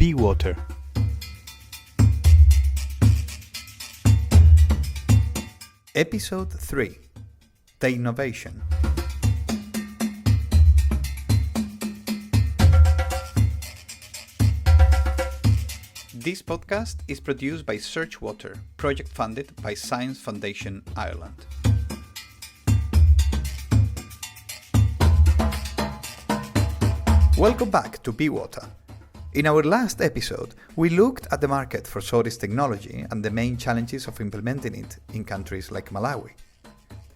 Be Water. Episode 3. The Innovation. This podcast is produced by SURG-Water, project funded by Science Foundation Ireland. Welcome back to Be Water. In our last episode, we looked at the market for SODIS technology and the main challenges of implementing it in countries like Malawi.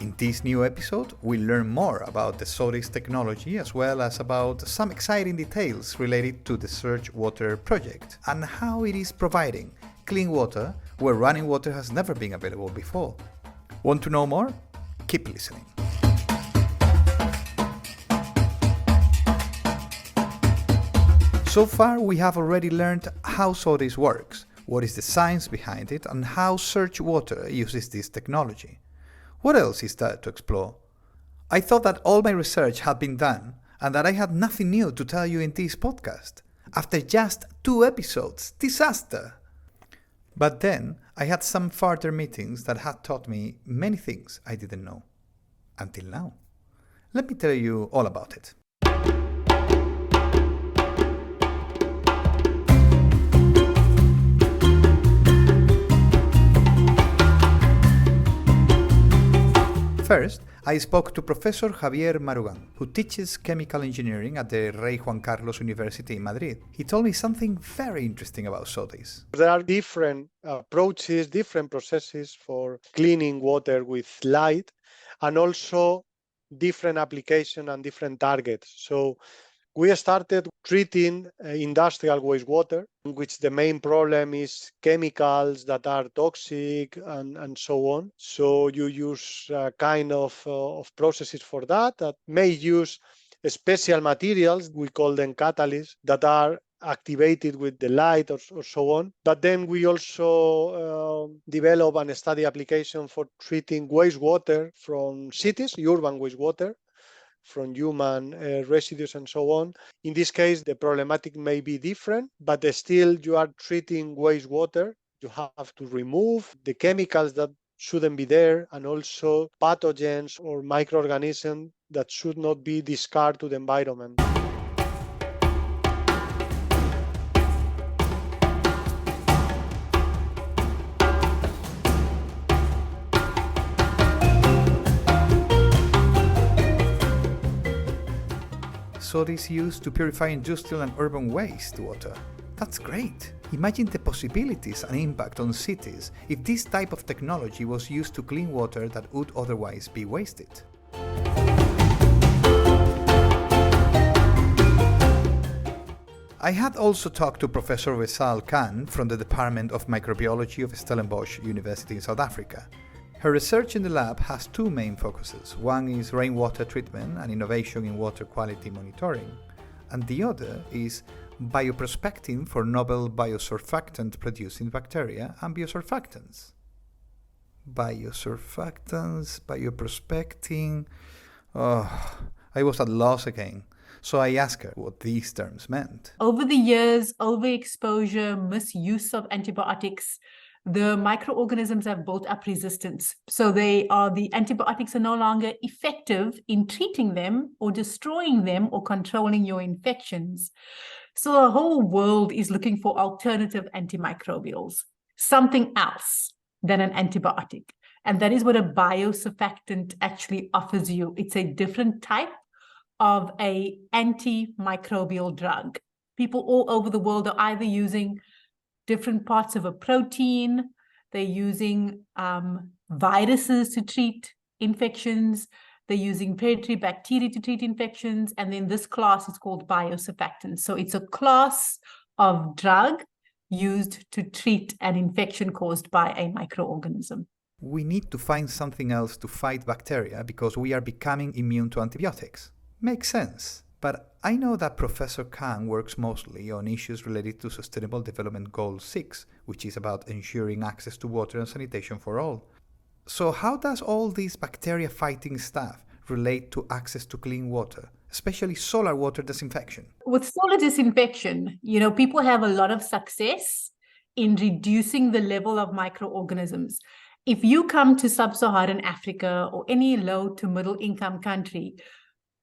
In this new episode, we'll learn more about the SODIS technology as well as about some exciting details related to the SURG-Water project and how it is providing clean water where running water has never been available before. Want to know more? Keep listening. So far, we have already learned how SODIS works, what is the science behind it, and how SURG-Water uses this technology. What else is there to explore? I thought that all my research had been done and that I had nothing new to tell you in this podcast. After just 2 episodes, disaster! But then, I had some further meetings that had taught me many things I didn't know. Until now. Let me tell you all about it. First, I spoke to Professor Javier Marugan, who teaches chemical engineering at the Rey Juan Carlos University in Madrid. He told me something very interesting about SODIS. There are different approaches, different processes for cleaning water with light, and also different application and different targets. So we started treating industrial wastewater, in which the main problem is chemicals that are toxic and so on. So you use kind of processes for that may use special materials, we call them catalysts, that are activated with the light or so on. But then we also develop and study application for treating wastewater from cities, urban wastewater, from human residues and so on. In this case, the problematic may be different, but still you are treating wastewater. You have to remove the chemicals that shouldn't be there and also pathogens or microorganisms that should not be discarded to the environment. SODIS used to purify industrial and urban wastewater. That's great! Imagine the possibilities and impact on cities if this type of technology was used to clean water that would otherwise be wasted. I had also talked to Professor Vesal Khan from the Department of Microbiology of Stellenbosch University in South Africa. Her research in the lab has 2 main focuses. One is rainwater treatment and innovation in water quality monitoring, and the other is bioprospecting for novel biosurfactant-producing bacteria and biosurfactants. Bioprospecting... Oh, I was at loss again. So I asked her what these terms meant. Over the years, overexposure, misuse of antibiotics, the microorganisms have built up resistance. So the antibiotics are no longer effective in treating them or destroying them or controlling your infections. So the whole world is looking for alternative antimicrobials, something else than an antibiotic. And that is what a biosurfactant actually offers you. It's a different type of an antimicrobial drug. People all over the world are either using different parts of a protein, they're using viruses to treat infections, they're using predatory bacteria to treat infections, and then this class is called biosurfactants. So it's a class of drug used to treat an infection caused by a microorganism. We need to find something else to fight bacteria because we are becoming immune to antibiotics. Makes sense. But I know that Professor Khan works mostly on issues related to Sustainable Development Goal 6, which is about ensuring access to water and sanitation for all. So how does all this bacteria-fighting stuff relate to access to clean water? especially solar water disinfection? With solar disinfection, people have a lot of success in reducing the level of microorganisms. If you come to sub-Saharan Africa or any low to middle income country,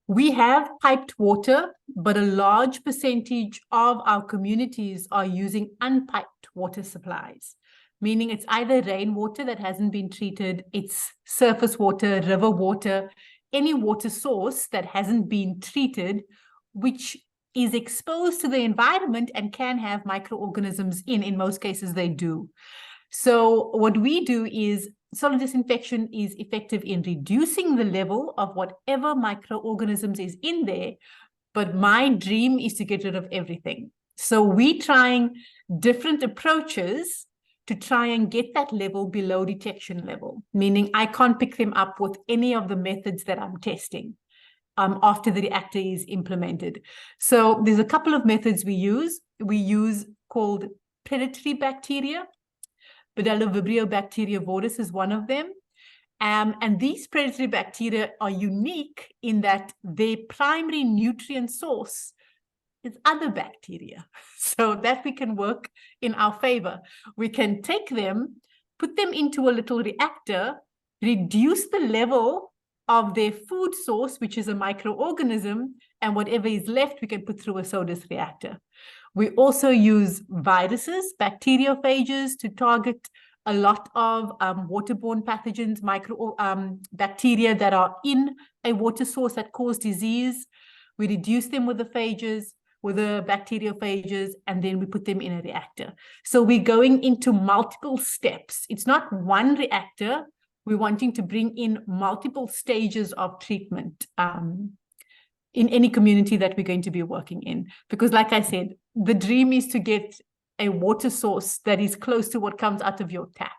we have piped water, but a large percentage of our communities are using unpiped water supplies, meaning it's either rainwater that hasn't been treated, it's surface water, river water, any water source that hasn't been treated, which is exposed to the environment and can have microorganisms in most cases they do. So what we do is solar disinfection is effective in reducing the level of whatever microorganisms is in there, but my dream is to get rid of everything. So we're trying different approaches to try and get that level below detection level, meaning I can't pick them up with any of the methods that I'm testing after the reactor is implemented. So there's a couple of methods we use. We use called predatory bacteria. Bordetella Vibrio bacteria voris is one of them. And these predatory bacteria are unique in that their primary nutrient source is other bacteria. So that we can work in our favor. We can take them, put them into a little reactor, reduce the level of their food source, which is a microorganism, and whatever is left, we can put through a SODIS reactor. We also use viruses, bacteriophages, to target a lot of waterborne pathogens, bacteria that are in a water source that cause disease. We reduce them with the phages, with the bacteriophages, and then we put them in a reactor. So we're going into multiple steps. It's not one reactor. We're wanting to bring in multiple stages of treatment in any community that we're going to be working in. Because like I said, the dream is to get a water source that is close to what comes out of your tap.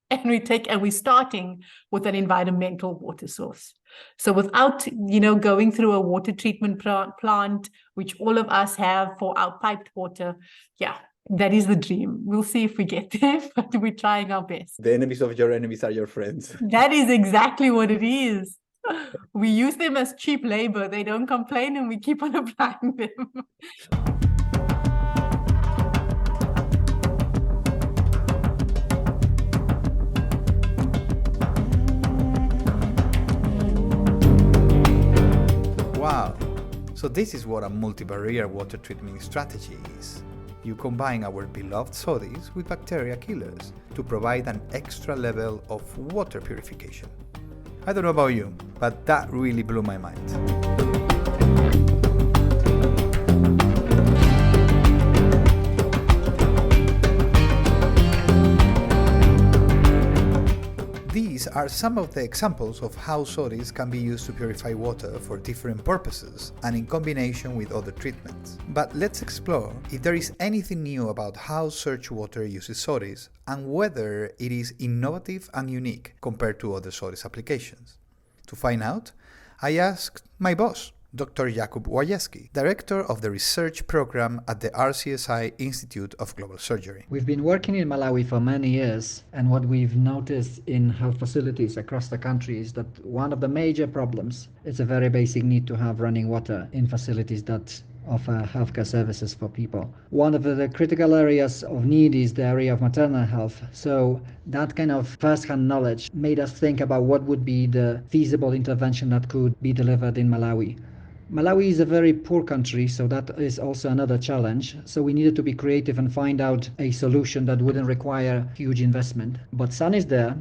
And we're starting with an environmental water source. So without, going through a water treatment plant, which all of us have for our piped water, that is the dream. We'll see if we get there, but we're trying our best. The enemies of your enemies are your friends. That is exactly what it is. We use them as cheap labor. They don't complain and we keep on applying them. Wow. So this is what a multi-barrier water treatment strategy is. You combine our beloved SODIS with bacteria killers to provide an extra level of water purification. I don't know about you, but that really blew my mind. These are some of the examples of how SODIS can be used to purify water for different purposes and in combination with other treatments. But let's explore if there is anything new about how SURG-Water uses SODIS and whether it is innovative and unique compared to other SODIS applications. To find out, I asked my boss, Dr. Jakub Wajewski, Director of the Research Program at the RCSI Institute of Global Surgery. We've been working in Malawi for many years, and what we've noticed in health facilities across the country is that one of the major problems is a very basic need to have running water in facilities that offer healthcare services for people. One of the critical areas of need is the area of maternal health. So that kind of first-hand knowledge made us think about what would be the feasible intervention that could be delivered in Malawi. Malawi is a very poor country, so that is also another challenge. So we needed to be creative and find out a solution that wouldn't require huge investment. But sun is there,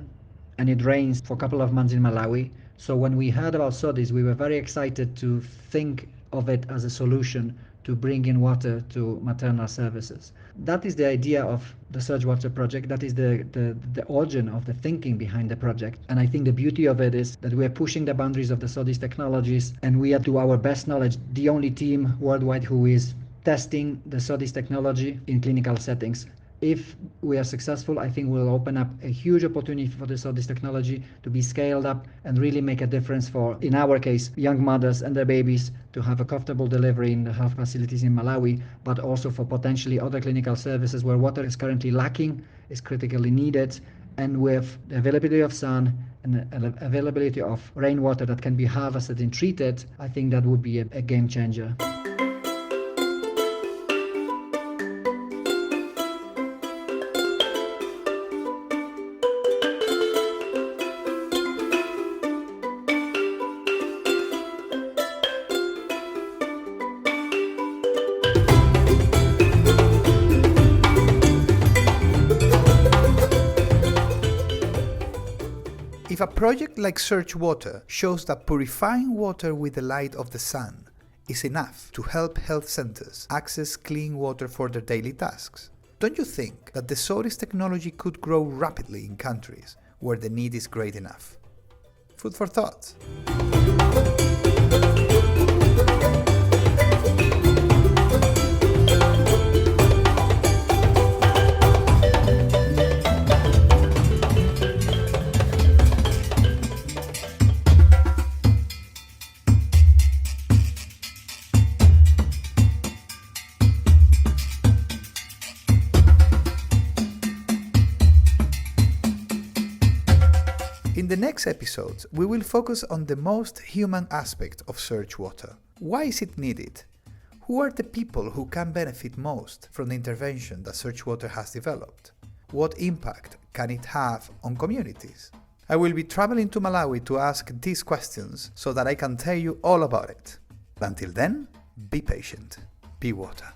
and it rains for a couple of months in Malawi. So when we heard about SODIS, we were very excited to think of it as a solution to bring in water to maternal services. That is the idea of the SURG-Water project. That is the origin of the thinking behind the project. And I think the beauty of it is that we are pushing the boundaries of the SODIS technologies, and we are, to our best knowledge, the only team worldwide who is testing the SODIS technology in clinical settings. If we are successful, I think we'll open up a huge opportunity for the SODIS technology to be scaled up and really make a difference for, in our case, young mothers and their babies to have a comfortable delivery in the health facilities in Malawi, but also for potentially other clinical services where water is currently lacking, is critically needed, And with the availability of sun and the availability of rainwater that can be harvested and treated, I think that would be a game changer. If a project like SURG-Water shows that purifying water with the light of the sun is enough to help health centers access clean water for their daily tasks, don't you think that the SODIS technology could grow rapidly in countries where the need is great enough? Food for thought. In the next episodes, we will focus on the most human aspect of SURG-Water. Why is it needed? Who are the people who can benefit most from the intervention that SURG-Water has developed? What impact can it have on communities? I will be traveling to Malawi to ask these questions so that I can tell you all about it. Until then, be patient, be water.